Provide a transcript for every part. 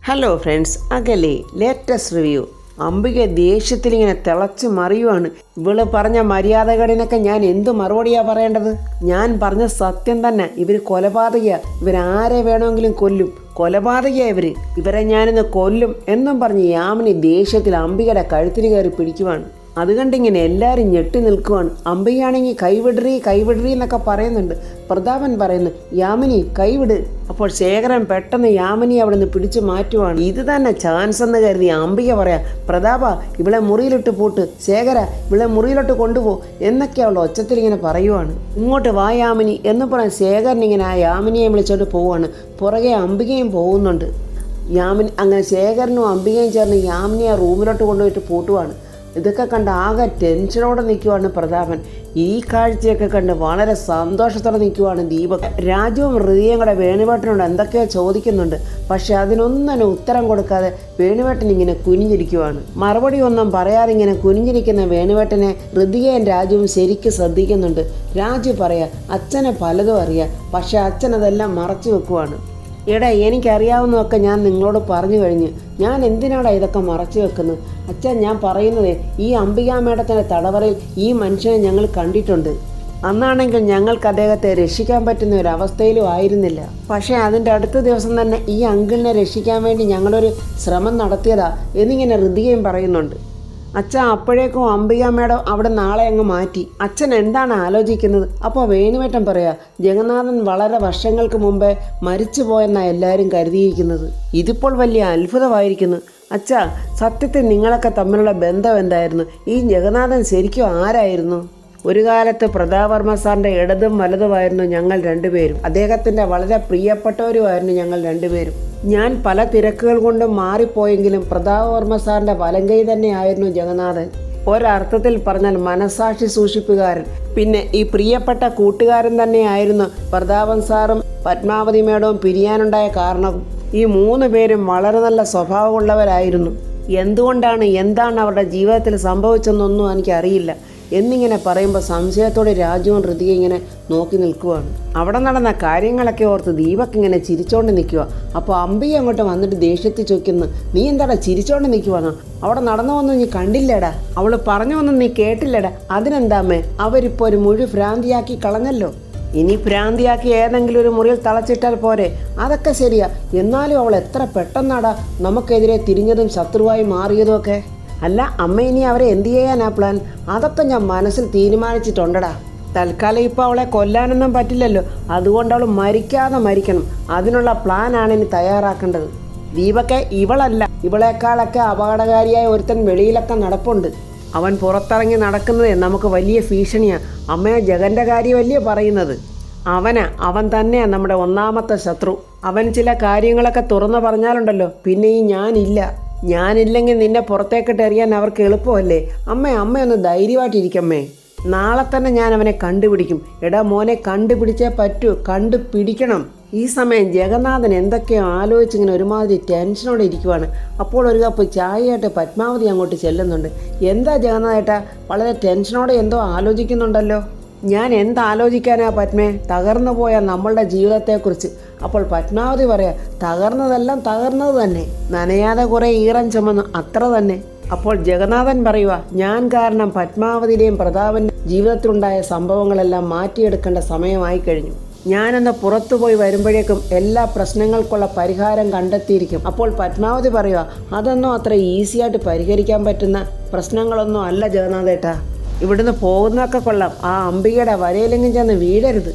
Hello friends, അകലെ latest review. Ambika ദേഷ്യത്തിലിങ്ങനെ തിളച്ച് മറിയുവാണ്. ഇവള് പറഞ്ഞ മര്യാദകളിനൊക്കെ ഞാൻ എന്ത് മറുപടിയാണ് പറയേണ്ടത്? ഞാൻ പറഞ്ഞ സത്യം തന്നെ. ഇവർ കൊലപാതകയാ. ഇവരാരെ വേണമെങ്കിലും കൊല്ലും. കൊലപാതകയാ ഇവരെ ഞാനിന്ന് കൊല്ലും എന്നും പറഞ്ഞ് യാമിനി ദേഷ്യത്തിൽ അംബികയുടെ കഴുത്തിന് കയറി പിടിക്കുവാണ്. അത് കണ്ടിങ്ങനെ എല്ലാവരും ഞെട്ടി നിൽക്കുവാണ്. അംബികയാണെങ്കിൽ കൈവിടറി എന്നൊക്കെ പറയുന്നുണ്ട്. പ്രതാപൻ പറയുന്നു, യാമിനി കൈവിട്. അപ്പോൾ ശേഖരൻ പെട്ടെന്ന് യാമിനി അവിടെ നിന്ന് പിടിച്ചു മാറ്റുവാണ്. ഇത് തന്നെ ചാൻസ് എന്ന് കരുതി അംബിക പറയാ, പ്രതാപ ഇവളെ മുറിയിലിട്ട് പൂട്ട്, ശേഖര ഇവളെ മുറിയിലോട്ട് കൊണ്ടുപോ എന്നൊക്കെ അവൾ ഒച്ചത്തിൽ ഇങ്ങനെ പറയുവാണ്. ഇങ്ങോട്ട് വാ യാമിനി എന്ന് പറഞ്ഞ ശേഖരൻ ഇങ്ങനെ ആ യാമിനിയെ വിളിച്ചോണ്ട് പോവാണ്. പുറകെ അംബികയും പോകുന്നുണ്ട്. യാമിനി അങ്ങനെ ശേഖരനും അംബികയും ചേർന്ന് യാമിനിയെ റൂമിലോട്ട് കൊണ്ടുപോയിട്ട് പൂട്ടുവാണ്. ഇതൊക്കെ കണ്ട് ആകെ ടെൻഷനോടെ നിൽക്കുവാണ് പ്രതാപൻ. ഈ കാഴ്ചയൊക്കെ കണ്ട് വളരെ സന്തോഷത്തോടെ നിൽക്കുവാണ് ദീപക്. രാജുവും ഹൃദയം കൂടെ വേണുവേട്ടനോട് എന്തൊക്കെയോ ചോദിക്കുന്നുണ്ട്. പക്ഷെ അതിനൊന്നും ഉത്തരം കൊടുക്കാതെ വേണുവേട്ടൻ ഇങ്ങനെ കുനിഞ്ഞിരിക്കുവാണ്. മറുപടി ഒന്നും പറയാതെ ഇങ്ങനെ കുനിഞ്ഞിരിക്കുന്ന വേണുവേട്ടനെ ഹൃദയയും രാജുവും ശരിക്കും ശ്രദ്ധിക്കുന്നുണ്ട്. രാജു പറയാ, അച്ഛനെ പലതും അറിയാം, പക്ഷെ അച്ഛൻ അതെല്ലാം മറച്ചു വെക്കുവാണ്. എടാ, എനിക്കറിയാവുന്നതൊക്കെ ഞാൻ നിങ്ങളോട് പറഞ്ഞു കഴിഞ്ഞ്. ഞാൻ എന്തിനാടാ ഇതൊക്കെ മറച്ചു വെക്കുന്നത്? അച്ഛൻ, ഞാൻ പറയുന്നത്, ഈ അംബികാ മേഡത്തിൻ്റെ തടവറയിൽ ഈ മനുഷ്യനെ ഞങ്ങൾ കണ്ടിട്ടുണ്ട്. അന്നാണെങ്കിൽ ഞങ്ങൾക്ക് അദ്ദേഹത്തെ രക്ഷിക്കാൻ പറ്റുന്ന ഒരു അവസ്ഥയിലും ആയിരുന്നില്ല. പക്ഷേ അതിൻ്റെ അടുത്ത ദിവസം തന്നെ ഈ അങ്കിളിനെ രക്ഷിക്കാൻ വേണ്ടി ഞങ്ങളൊരു ശ്രമം നടത്തിയതാ എന്നിങ്ങനെ ഹൃദയം പറയുന്നുണ്ട്. അച്ഛൻ അപ്പോഴേക്കും അംബിക മേഡം അവിടെ നാളെ അങ്ങ് മാറ്റി. അച്ഛൻ എന്താണ് ആലോചിക്കുന്നത്? അപ്പോൾ വേണുവേട്ടൻ പറയാ, ജഗന്നാഥൻ വളരെ വർഷങ്ങൾക്ക് മുമ്പേ മരിച്ചു പോയെന്നാണ് എല്ലാവരും കരുതിയിരിക്കുന്നത്. ഇതിപ്പോൾ വലിയ അത്ഭുതമായിരിക്കുന്നു. അച്ഛാ, സത്യത്തിൽ നിങ്ങളൊക്കെ തമ്മിലുള്ള ബന്ധം എന്തായിരുന്നു? ഈ ജഗന്നാഥൻ ശരിക്കും ആരായിരുന്നു? ഒരു കാലത്ത് പ്രതാപവർമ്മ സാറിൻ്റെ ഇടതും വലതുമായിരുന്നു ഞങ്ങൾ രണ്ടുപേരും. അദ്ദേഹത്തിൻ്റെ വളരെ പ്രിയപ്പെട്ടവരുമായിരുന്നു ഞങ്ങൾ രണ്ടുപേരും. ഞാൻ പല തിരക്കുകൾ കൊണ്ട് മാറിപ്പോയെങ്കിലും പ്രതാപവർമ്മ സാറിൻ്റെ വലങ്കൈ തന്നെയായിരുന്നു ജഗന്നാഥൻ. ഒരർത്ഥത്തിൽ പറഞ്ഞാൽ മനസാക്ഷി സൂക്ഷിപ്പുകാരൻ. പിന്നെ ഈ പ്രിയപ്പെട്ട കൂട്ടുകാരൻ തന്നെയായിരുന്നു പ്രതാപൻ സാറും പത്മാവതി മേഡവും പിരിയാനുണ്ടായ കാരണം. ഈ 3 പേരും വളരെ നല്ല സ്വഭാവമുള്ളവരായിരുന്നു. എന്താണ് അവരുടെ ജീവിതത്തിൽ സംഭവിച്ചെന്നൊന്നും എനിക്കറിയില്ല എന്നിങ്ങനെ പറയുമ്പോൾ സംശയത്തോടെ രാജുവും ഹൃദയ ഇങ്ങനെ നോക്കി നിൽക്കുവാണ്. അവിടെ നടന്ന കാര്യങ്ങളൊക്കെ ഓർത്ത് ദീപക് ഇങ്ങനെ ചിരിച്ചോണ്ട് നിൽക്കുക. അപ്പോൾ അംബിക അങ്ങോട്ട് വന്നിട്ട് ദേഷ്യത്തിൽ ചോദിക്കുന്നു, നീ എന്താടാ ചിരിച്ചോണ്ട് നിൽക്കുവാണോ? അവിടെ നടന്നൊന്നും നീ കണ്ടില്ലേടാ? അവൾ പറഞ്ഞൊന്നും നീ കേട്ടില്ലടാ? അതിനെന്താമ്മേ, അവരിപ്പോൾ ഒരു മുഴു ഭ്രാന്തിയാക്കി കളഞ്ഞല്ലോ. ഇനി ഭ്രാന്തിയാക്കി ഏതെങ്കിലും ഒരു മുറിയിൽ തളച്ചിട്ടാൽ പോരെ? അതൊക്കെ ശരിയാ. എന്നാലും അവൾ എത്ര പെട്ടെന്നാടാ നമുക്കെതിരെ തിരിഞ്ഞതും ശത്രുവായി മാറിയതും ഒക്കെ. അല്ല അമ്മ, ഇനി അവരെ എന്ത് ചെയ്യാനാ പ്ലാൻ? അതൊക്കെ ഞാൻ മനസ്സിൽ തീരുമാനിച്ചിട്ടുണ്ടടാ. തൽക്കാലം ഇപ്പോൾ അവളെ കൊല്ലാനൊന്നും പറ്റില്ലല്ലോ. അതുകൊണ്ട് അവൾ മരിക്കാതെ മരിക്കണം. അതിനുള്ള പ്ലാനാണ് ഇനി തയ്യാറാക്കേണ്ടത്. ദീപക്കെ, ഇവളല്ല, ഇവളെക്കാളൊക്കെ അപകടകാരിയായ ഒരുത്തൻ വെളിയിലൊക്കെ നടപ്പുണ്ട്. അവൻ പുറത്തിറങ്ങി നടക്കുന്നത് നമുക്ക് വലിയ ഭീഷണിയാണ്. അമ്മയെ ജഗൻ്റെ കാര്യമല്ലേ പറയുന്നത്? അവൻ തന്നെയാണ് നമ്മുടെ ഒന്നാമത്തെ ശത്രു. അവൻ ചില കാര്യങ്ങളൊക്കെ തുറന്നു പറഞ്ഞാലുണ്ടല്ലോ, പിന്നെ ഈ ഞാനില്ലെങ്കിൽ നിന്നെ പുറത്തേക്കിട്ട് എറിയാൻ അവർക്ക് എളുപ്പമല്ലേ? അമ്മയൊന്ന് ധൈര്യമായിട്ടിരിക്കമ്മേ. നാളെ തന്നെ ഞാൻ അവനെ കണ്ടുപിടിക്കും. എടാ മോനെ, കണ്ടുപിടിച്ചേ പറ്റൂ, കണ്ടുപിടിക്കണം. ഈ സമയം ജഗന്നാഥൻ എന്തൊക്കെയോ ആലോചിച്ചിങ്ങനെ ഒരുമാതിരി ടെൻഷനോടെ ഇരിക്കുവാണ്. അപ്പോൾ ഒരു കപ്പ് ചായയായിട്ട് പത്മാവതി അങ്ങോട്ട് ചെല്ലുന്നുണ്ട്. എന്താ ജഗന്നാഥേട്ടാ, വളരെ ടെൻഷനോടെ എന്തോ ആലോചിക്കുന്നുണ്ടല്ലോ? ഞാൻ എന്താലോചിക്കാനാ പത്മേ? തകർന്നു പോയ നമ്മളുടെ ജീവിതത്തെക്കുറിച്ച്. അപ്പോൾ പത്മാവതി പറയാ, തകർന്നതെല്ലാം തകർന്നത് തന്നെ, നനയാതെ കുറേ ഈറൻ ചുമന്നു, അത്ര തന്നെ. അപ്പോൾ ജഗന്നാഥൻ പറയുക, ഞാൻ കാരണം പത്മാവതിയുടെയും പ്രതാപൻ്റെ ജീവിതത്തിലുണ്ടായ സംഭവങ്ങളെല്ലാം മാറ്റിയെടുക്കേണ്ട സമയമായി കഴിഞ്ഞു. ഞാനൊന്ന് പുറത്തുപോയി വരുമ്പോഴേക്കും എല്ലാ പ്രശ്നങ്ങൾക്കുള്ള പരിഹാരം കണ്ടെത്തിയിരിക്കും. അപ്പോൾ പത്മാവതി പറയുക, അതൊന്നും അത്ര ഈസിയായിട്ട് പരിഹരിക്കാൻ പറ്റുന്ന പ്രശ്നങ്ങളൊന്നും അല്ല ജഗന്നാഥേട്ടാ. ഇവിടുന്ന് പോകുന്നതൊക്കെ കൊള്ളാം, ആ അംബികയുടെ വലയിലെങ്കിലും ചെന്ന് വീഴരുത്.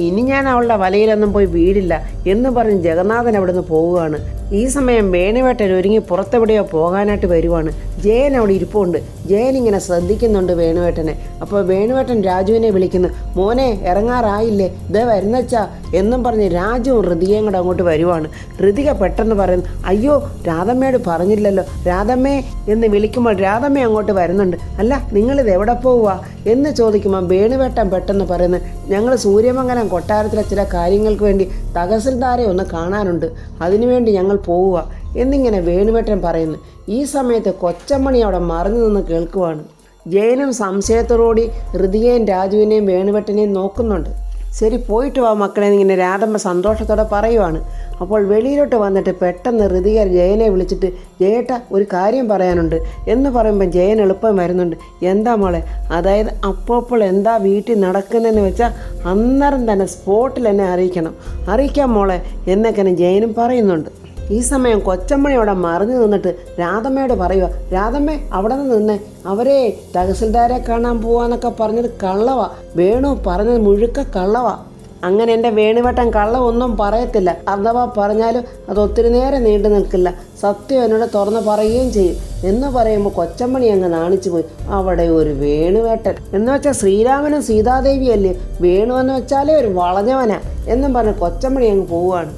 ഇനി ഞാൻ അവളുടെ വലയിലൊന്നും പോയി വീടില്ല എന്ന് പറഞ്ഞ് ജഗന്നാഥൻ അവിടുന്ന് പോവുകയാണ്. ഈ സമയം വേണുവേട്ടൻ ഒരുങ്ങി പുറത്തെവിടെയോ പോകാനായിട്ട് വരുവാണ്. ജയൻ അവിടെ ഇരിപ്പുണ്ട്. ജയൻ ഇങ്ങനെ ശ്രദ്ധിക്കുന്നുണ്ട് വേണുവേട്ടനെ. അപ്പോൾ വേണുവേട്ടൻ രാജുവിനെ വിളിക്കുന്നു, മോനെ ഇറങ്ങാറായില്ലേ, ഇതേ വരുന്നച്ചാ എന്നും പറഞ്ഞ് രാജുവും ഹൃതികയും കൂടെ അങ്ങോട്ട് വരുവാണ്. ഹൃതിക പെട്ടെന്ന് പറയുന്നു, അയ്യോ രാധമ്മയോട് പറഞ്ഞില്ലല്ലോ. രാധമ്മേ എന്ന് വിളിക്കുമ്പോൾ രാധമ്മ അങ്ങോട്ട് വരുന്നുണ്ട്. അല്ല, നിങ്ങളിത് എവിടെ പോവുക എന്ന് ചോദിക്കുമ്പോൾ വേണുവേട്ടൻ പെട്ടെന്ന് പറയുന്നത്, ഞങ്ങൾ സൂര്യമംഗലം കൊട്ടാരത്തിലെ ചില കാര്യങ്ങൾക്ക് വേണ്ടി തഹസിൽദാരെ ഒന്ന് കാണാനുണ്ട്, അതിനുവേണ്ടി ഞങ്ങൾ പോവുക എന്നിങ്ങനെ വേണുവേട്ടൻ പറയുന്നു. ഈ സമയത്ത് കൊച്ചമ്മണി അവിടെ മറിഞ്ഞു നിന്ന് കേൾക്കുവാണ്. ജയനും സംശയത്തോടുകൂടി ഹൃതികയും രാജുവിനെയും വേണുവേട്ടനെയും നോക്കുന്നുണ്ട്. ശരി പോയിട്ട് വാ മക്കളെ എന്നിങ്ങനെ രാധമ്മ സന്തോഷത്തോടെ പറയുവാണ്. അപ്പോൾ വെളിയിലോട്ട് വന്നിട്ട് പെട്ടെന്ന് ഋതിക ജയനെ വിളിച്ചിട്ട് ജയേട്ട ഒരു കാര്യം പറയാനുണ്ട് എന്ന് പറയുമ്പോൾ ജയൻ എളുപ്പം വരുന്നുണ്ട്. എന്താ മോളെ? അതായത് അപ്പോൾ എന്താ വീട്ടിൽ നടക്കുന്നതെന്ന് വെച്ചാൽ അന്നേരം തന്നെ സ്പോട്ടിൽ എന്നെ അറിയിക്കാം മോളെ എന്നൊക്കെ ജയനും പറയുന്നുണ്ട്. ഈ സമയം കൊച്ചമ്മണി അവിടെ മറിഞ്ഞു നിന്നിട്ട് രാധമ്മയോട് പറയുക, രാധമ്മേ അവിടെ നിന്ന് അവരെ തഹസിൽദാരെ കാണാൻ പോവാന്നൊക്കെ പറഞ്ഞത് കള്ളവാ, വേണു പറഞ്ഞത് മുഴുക്ക കള്ളവാ. അങ്ങനെ എൻ്റെ വേണുവേട്ടൻ കള്ളമൊന്നും പറയത്തില്ല, അഥവാ പറഞ്ഞാലും അത് ഒത്തിരി നേരം നീണ്ടു നിൽക്കില്ല, സത്യം എന്നോട് തുറന്ന് പറയുകയും ചെയ്യും എന്ന് പറയുമ്പോൾ കൊച്ചമ്മണി അങ്ങ് നാണിച്ചു പോയി. അവിടെ ഒരു വേണുവേട്ടൻ എന്ന് വെച്ചാൽ ശ്രീരാമനും സീതാദേവിയല്ലേ, വേണു എന്ന് വെച്ചാലേ ഒരു വളഞ്ഞവനാ എന്നും പറഞ്ഞ് കൊച്ചമ്മണി അങ്ങ് പോവുകയാണ്.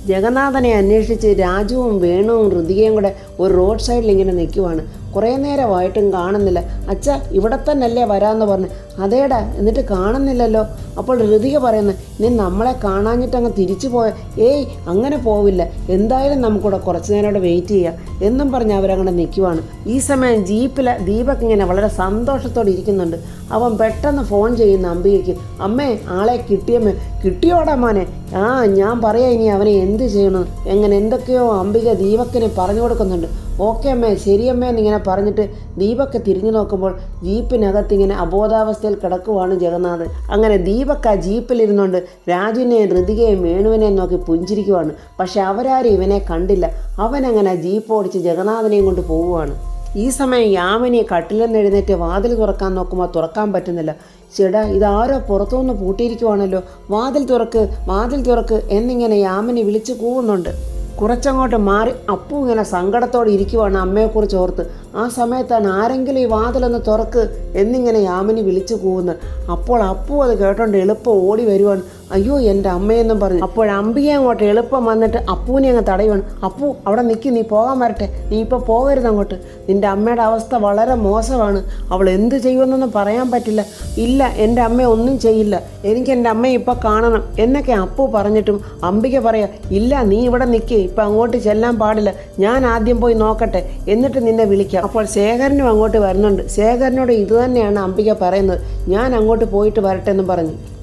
ജഗന്നാഥനെ അന്വേഷിച്ച് രാജുവും വേണുവും ഋതികയും കൂടെ ഒരു റോഡ് സൈഡിൽ ഇങ്ങനെ നിൽക്കുവാണ്. കുറേ നേരമായിട്ടും കാണുന്നില്ല. അച്ഛ ഇവിടെ തന്നെയല്ലേ വരാമെന്ന് പറഞ്ഞ്. അതേടാ, എന്നിട്ട് കാണുന്നില്ലല്ലോ. അപ്പോൾ ഋതിക പറയുന്നു, നീ നമ്മളെ കാണാഞ്ഞിട്ട് അങ്ങ് തിരിച്ചു പോയ? ഏയ് അങ്ങനെ പോവില്ല, എന്തായാലും നമുക്കിവിടെ കുറച്ച് നേരം അവിടെ വെയിറ്റ് ചെയ്യാം എന്നും പറഞ്ഞ് അവരങ്ങനെ നിൽക്കുവാണ്. ഈ സമയം ജീപ്പിൽ ദീപക് ഇങ്ങനെ വളരെ സന്തോഷത്തോടെ ഇരിക്കുന്നുണ്ട്. അവൻ പെട്ടെന്ന് ഫോൺ ചെയ്യുന്ന അംബികയ്ക്ക്, അമ്മേ ആളെ കിട്ടിയമ്മേ. കിട്ടിയോടാ മോനെ? ആ ഞാൻ പറയാം ഇനി അവനെ എന്ത് ചെയ്യണം എങ്ങനെ എന്തൊക്കെയോ അംബിക ദീപക്കിനെ പറഞ്ഞു കൊടുക്കുന്നുണ്ട്. ഓക്കെ അമ്മേ, ശരിയമ്മേ എന്നിങ്ങനെ പറഞ്ഞിട്ട് ദീപക്ക് തിരിഞ്ഞു നോക്കുമ്പോൾ ജീപ്പിനകത്ത് ഇങ്ങനെ അബോധാവസ്ഥയിൽ കിടക്കുവാണ് ജഗന്നാഥ്. അങ്ങനെ ദീപക്ക് ആ ജീപ്പിലിരുന്നുകൊണ്ട് രാജുവിനെയും ഋതികയും വേണുവിനെയും നോക്കി പുഞ്ചിരിക്കുവാണ്. പക്ഷെ അവരാരും ഇവനെ കണ്ടില്ല. അവനങ്ങനെ ജീപ്പ് ഓടിച്ച് ജഗന്നാഥനെയും കൊണ്ട് പോവുകയാണ്. ഈ സമയം യാമിനി കട്ടിലിൽ നിന്ന് എഴുന്നേറ്റ് വാതിൽ തുറക്കാൻ നോക്കുമ്പോൾ തുറക്കാൻ പറ്റുന്നില്ല. ചേട്ടാ, ഇതാരോ പുറത്തുനിന്ന് പൂട്ടിയിരിക്കുവാണല്ലോ, വാതിൽ തുറക്ക് എന്നിങ്ങനെ യാമിനി വിളിച്ചു കൂവുന്നുണ്ട്. കുറച്ചങ്ങോട്ട് മാറി അപ്പു ഇങ്ങനെ സങ്കടത്തോടെ ഇരിക്കുവാണ് അമ്മയെക്കുറിച്ച് ഓർത്ത്. ആ സമയത്താണ് ആരെങ്കിലും ഈ വാതിലൊന്ന് തുറക്ക് എന്നിങ്ങനെ യാമിനി വിളിച്ചു കൂവുന്നത്. അപ്പോൾ അപ്പു അത് കേട്ടോണ്ട് എളുപ്പം ഓടി വരുവാണ്. അയ്യോ എൻ്റെ അമ്മയെന്നും പറഞ്ഞു. അപ്പോൾ അമ്പിക അങ്ങോട്ട് എളുപ്പം വന്നിട്ട് അപ്പൂനെ അങ്ങ് തടയുവാണ്. അപ്പു അവിടെ നിൽക്കി, നീ പോകാൻ വരട്ടെ, നീ ഇപ്പോൾ പോകരുത് അങ്ങോട്ട്, നിൻ്റെ അമ്മയുടെ അവസ്ഥ വളരെ മോശമാണ്, അവൾ എന്ത് ചെയ്യുമെന്നൊന്നും പറയാൻ പറ്റില്ല. ഇല്ല, എൻ്റെ അമ്മ ഒന്നും ചെയ്യില്ല, എനിക്ക് എൻ്റെ അമ്മയെ ഇപ്പോൾ കാണണം എന്നൊക്കെ അപ്പു പറഞ്ഞിട്ടും അമ്പിക പറയാ, ഇല്ല നീ ഇവിടെ നിൽക്കേ, ഇപ്പം അങ്ങോട്ട് ചെല്ലാൻ പാടില്ല, ഞാൻ ആദ്യം പോയി നോക്കട്ടെ എന്നിട്ട് നിന്നെ വിളിക്കാം. അപ്പോൾ ശേഖരനും അങ്ങോട്ട് വരുന്നുണ്ട്. ശേഖരനോട് ഇതുതന്നെയാണ് അമ്പിക പറയുന്നത്, ഞാൻ അങ്ങോട്ട് പോയിട്ട് വരട്ടെ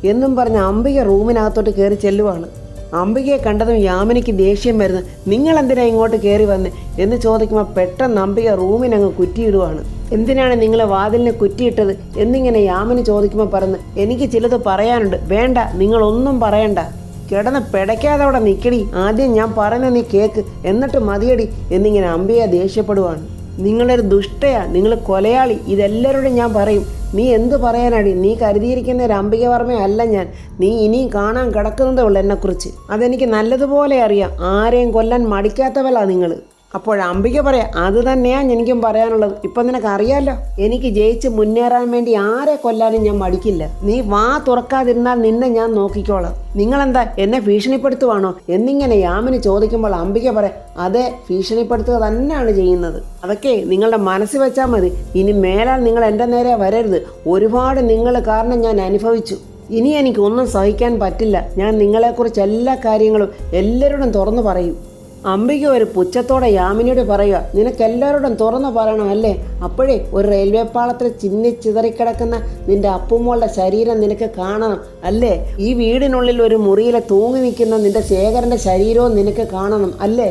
എന്നും പറഞ്ഞ് അമ്പിക റൂമിനകത്തോട്ട് കയറി ചെല്ലുവാണ്. അംബികയെ കണ്ടതും യാമിനിക്ക് ദേഷ്യം വരുന്നു. നിങ്ങളെന്തിനാ ഇങ്ങോട്ട് കയറി വന്ന് എന്ന് ചോദിക്കുമ്പോൾ പെട്ടെന്ന് അംബിക റൂമിനങ്ങ് കുറ്റിയിടുവാണ്. എന്തിനാണ് നിങ്ങൾ വാതിലിനെ കുറ്റിയിട്ടത് എന്നിങ്ങനെ യാമിനി ചോദിക്കുമ്പോൾ പറഞ്ഞു, എനിക്ക് ചിലത് പറയാനുണ്ട്. വേണ്ട, നിങ്ങളൊന്നും പറയണ്ട, കിടന്ന് പിടയ്ക്കാതെ അവിടെ നിൽക്കടി, ആദ്യം ഞാൻ പറയുന്നത് നീ കേക്ക്, എന്നിട്ട് മതിയടി എന്നിങ്ങനെ അംബിക ദേഷ്യപ്പെടുവാണ്. നിങ്ങളൊരു ദുഷ്ടയാ, നിങ്ങൾ കൊലയാളി, ഇതെല്ലാവരോടും ഞാൻ പറയും. നീ എന്ത് പറയാനാടി? നീ കരുതിയിരിക്കുന്ന ഒരു അംബികവർമ്മയല്ല ഞാൻ. നീ ഇനിയും കാണാൻ കിടക്കുന്നതേ ഉള്ളൂ എന്നെക്കുറിച്ച്. അതെനിക്ക് നല്ലതുപോലെ അറിയാം. ആരെയും കൊല്ലാൻ മടിക്കാത്തവളാ നിങ്ങൾ. അപ്പോൾ അംബിക പറയാം, അത് തന്നെയാണ് എനിക്കും പറയാനുള്ളത്. ഇപ്പം നിനക്ക് അറിയാമല്ലോ, എനിക്ക് ജയിച്ച് മുന്നേറാൻ വേണ്ടി ആരെ കൊല്ലാനും ഞാൻ മടിക്കില്ല. നീ വാ തുറക്കാതിരുന്നാൽ നിന്നെ ഞാൻ നോക്കിക്കോളാം. നിങ്ങളെന്താ എന്നെ ഭീഷണിപ്പെടുത്തുവാണോ എന്നിങ്ങനെ യാമിനി ചോദിക്കുമ്പോൾ അംബിക പറയാം, അതെ, ഭീഷണിപ്പെടുത്തുക തന്നെയാണ് ചെയ്യുന്നത്. അതൊക്കെ നിങ്ങളുടെ മനസ്സിൽ വെച്ചാൽ മതി. ഇനി മേലാൽ നിങ്ങൾ എൻ്റെ നേരെ വരരുത്. ഒരുപാട് നിങ്ങൾ കാരണം ഞാൻ അനുഭവിച്ചു. ഇനി എനിക്കൊന്നും സഹിക്കാൻ പറ്റില്ല. ഞാൻ നിങ്ങളെക്കുറിച്ച് എല്ലാ കാര്യങ്ങളും എല്ലാവരോടും തുറന്നു പറയും. അംബിക ഒരു പുച്ഛത്തോടെ യാമിനിയോട് പറയുക, നിനക്കെല്ലാവരോടും തുറന്നു പറയണം അല്ലേ? അപ്പോഴേ ഒരു റെയിൽവേ പാളത്തിൽ ചിതറിക്കിടക്കുന്ന നിന്റെ അപ്പുമോളുടെ ശരീരം നിനക്ക് കാണണം അല്ലേ? ഈ വീടിനുള്ളിൽ ഒരു മുറിയിലെ തൂങ്ങി നിൽക്കുന്ന നിന്റെ ശേഖരൻ്റെ ശരീരവും നിനക്ക് കാണണം അല്ലേ?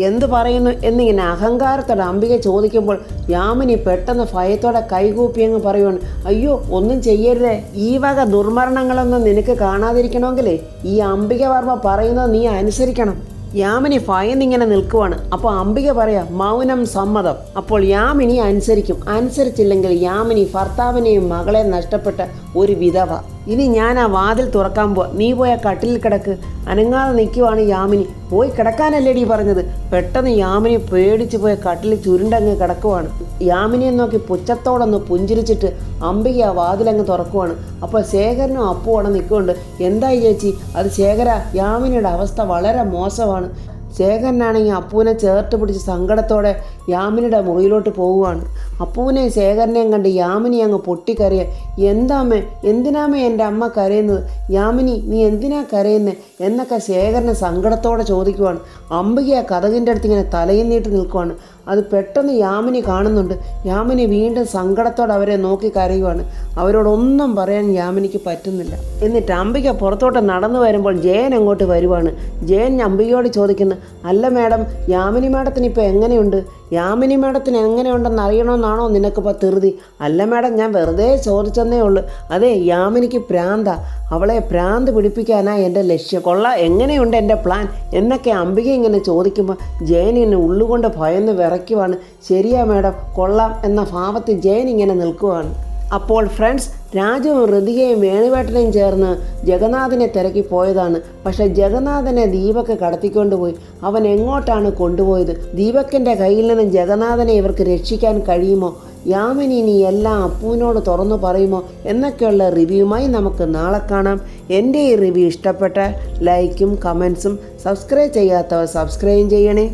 എന്ത് പറയുന്നു എന്നിങ്ങനെ അഹങ്കാരത്തോടെ അംബിക ചോദിക്കുമ്പോൾ യാമിനി പെട്ടെന്ന് ഭയത്തോടെ കൈകൂപ്പി അങ്ങ് പറയുവാണ്, അയ്യോ ഒന്നും ചെയ്യരുതേ, ഈ വക ദുർമരണങ്ങളൊന്നും നിനക്ക് കാണാതിരിക്കണമെങ്കിലേ ഈ അംബികവർമ്മ പറയുന്നത് നീ അനുസരിക്കണം. യാമിനി ഭയന്നിങ്ങനെ നിൽക്കുവാണ്. അപ്പോൾ അംബിക പറയാ, മൗനം സമ്മതം. അപ്പോൾ യാമിനി അനുസരിക്കും. അനുസരിച്ചില്ലെങ്കിൽ യാമിനി ഭർത്താവിനെയും മകളെ നഷ്ടപ്പെട്ട ഒരു വിധവ. ഇനി ഞാൻ ആ വാതിൽ തുറക്കാൻ പോവാ, നീ പോയ കട്ടിലിൽ കിടക്ക്. അനങ്ങാതെ നിൽക്കുവാണ് യാമിനി. പോയി കിടക്കാനല്ലേടി പറഞ്ഞത്? പെട്ടെന്ന് യാമിനി പേടിച്ച് പോയ കട്ടിലിൽ ചുരുണ്ടങ്ങ് കിടക്കുവാണ്. യാമിനിയെ നോക്കി പുച്ഛത്തോടൊന്ന് പുഞ്ചിരിച്ചിട്ട് അംബിക ആ വാതിലങ്ങ് തുറക്കുവാണ്. അപ്പോൾ ശേഖരനും അപ്പു അവിടെ നിൽക്കുന്നുണ്ട്. എന്തായി ചേച്ചി? അത് ശേഖര, യാമിനിയുടെ അവസ്ഥ വളരെ മോശമാണ്. ശേഖരനാണെങ്കിൽ അപ്പൂവിനെ ചേർത്ത് പിടിച്ച് സങ്കടത്തോടെ യാമിനിയുടെ മുറിയിലോട്ട് പോവുകയാണ്. അപ്പൂവിനെയും ശേഖരനെയും കണ്ട് യാമിനി അങ്ങ് പൊട്ടിക്കരയുക. എന്താമ്മേ, എന്തിനാമ്മേ എൻ്റെ അമ്മ കരയുന്നത്? യാമിനി, നീ എന്തിനാ കരയുന്നത് എന്നൊക്കെ ശേഖരനെ സങ്കടത്തോടെ ചോദിക്കുവാണ്. അംബിക കതകിൻ്റെ അടുത്ത് ഇങ്ങനെ തലയിൽ നീട്ടി നിൽക്കുവാണ്. അത് പെട്ടെന്ന് യാമിനി കാണുന്നുണ്ട്. യാമിനി വീണ്ടും സങ്കടത്തോടെ അവരെ നോക്കി കരയുവാണ്. അവരോടൊന്നും പറയാൻ യാമിനിക്ക് പറ്റുന്നില്ല. എന്നിട്ട് അംബിക പുറത്തോട്ട് നടന്നു വരുമ്പോൾ ജയൻ അങ്ങോട്ട് വരുവാണ്. ജയൻ അംബികയോട് ചോദിക്കുന്നു, അല്ല മാഡം, യാമിനി മാഡത്തിന് ഇപ്പോൾ എങ്ങനെയുണ്ട്? യാമിനി മാഡത്തിന് എങ്ങനെയുണ്ടെന്ന് അറിയണമെന്നാണോ നിനക്കിപ്പോൾ ധൃതി? അല്ല മാഡം, ഞാൻ വെറുതെ ചോദിച്ചെന്നേ ഉള്ളൂ. അതെ, യാമിനിക്ക് പ്രാന്ത. അവളെ പ്രാന്ത് പിടിപ്പിക്കാനാണ് എൻ്റെ ലക്ഷ്യം. എങ്ങനെയുണ്ട് എൻ്റെ പ്ലാൻ എന്നൊക്കെ അംബിക ഇങ്ങനെ ചോദിക്കുമ്പോൾ ജയൻ ഇങ്ങനെ ഉള്ളുകൊണ്ട് ഭയന്ന് വിറയ്ക്കുവാണ്. ശരിയാ മാഡം, കൊള്ളാം എന്ന ഭാവത്തിൽ ജയൻ ഇങ്ങനെ നിൽക്കുവാണ്. അപ്പോൾ ഫ്രണ്ട്സ്, രാജുവും ഋതികയും വേണുവേട്ടനെയും ചേർന്ന് ജഗന്നാഥനെ തിരക്കി പോയതാണ്. പക്ഷേ ജഗന്നാഥനെ ദീപക് കടത്തിക്കൊണ്ടുപോയി. അവൻ എങ്ങോട്ടാണ് കൊണ്ടുപോയത്? ദീപകിൻ്റെ കയ്യിൽ നിന്ന് ജഗന്നാഥനെ ഇവർക്ക് രക്ഷിക്കാൻ കഴിയുമോ? യാമിനി ഇനി എല്ലാം അപ്പുവിനോട് തുറന്നു പറയുമോ എന്നൊക്കെയുള്ള റിവ്യൂമായി നമുക്ക് നാളെ കാണാം. എൻ്റെ ഈ റിവ്യൂ ഇഷ്ടപ്പെട്ട ലൈക്കും കമൻസും സബ്സ്ക്രൈബ് ചെയ്യാത്തവർ സബ്സ്ക്രൈബ് ചെയ്യണേ.